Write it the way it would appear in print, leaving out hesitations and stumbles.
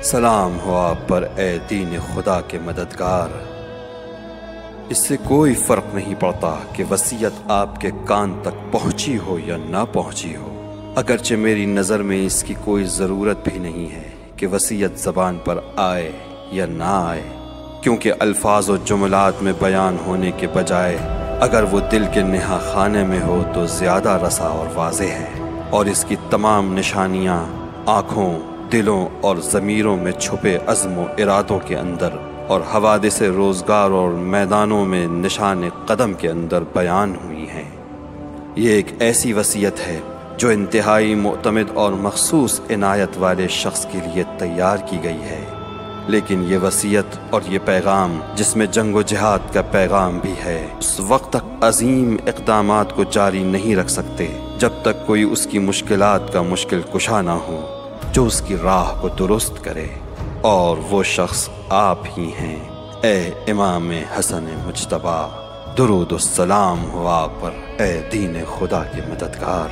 سلام ہو آپ پر اے دین خدا کے مددگار۔ اس سے کوئی فرق نہیں پڑتا کہ وصیت آپ کے کان تک پہنچی ہو یا نہ پہنچی ہو، اگرچہ میری نظر میں اس کی کوئی ضرورت بھی نہیں ہے کہ وصیت زبان پر آئے یا نہ آئے، کیونکہ الفاظ و جملات میں بیان ہونے کے بجائے اگر وہ دل کے نہا خانے میں ہو تو زیادہ رسا اور واضح ہے، اور اس کی تمام نشانیاں آنکھوں، دلوں اور ضمیروں میں چھپے عزم و ارادوں کے اندر اور حوادث روزگار اور میدانوں میں نشان قدم کے اندر بیان ہوئی ہیں۔ یہ ایک ایسی وصیت ہے جو انتہائی معتمد اور مخصوص عنایت والے شخص کے لیے تیار کی گئی ہے، لیکن یہ وصیت اور یہ پیغام جس میں جنگ و جہاد کا پیغام بھی ہے، اس وقت تک عظیم اقدامات کو جاری نہیں رکھ سکتے جب تک کوئی اس کی مشکلات کا مشکل کشا نہ ہو جو اس کی راہ کو درست کرے، اور وہ شخص آپ ہی ہیں اے امام حسن مجتبیٰ۔ درود و سلام ہو آپ پر اے دین خدا کے مددگار۔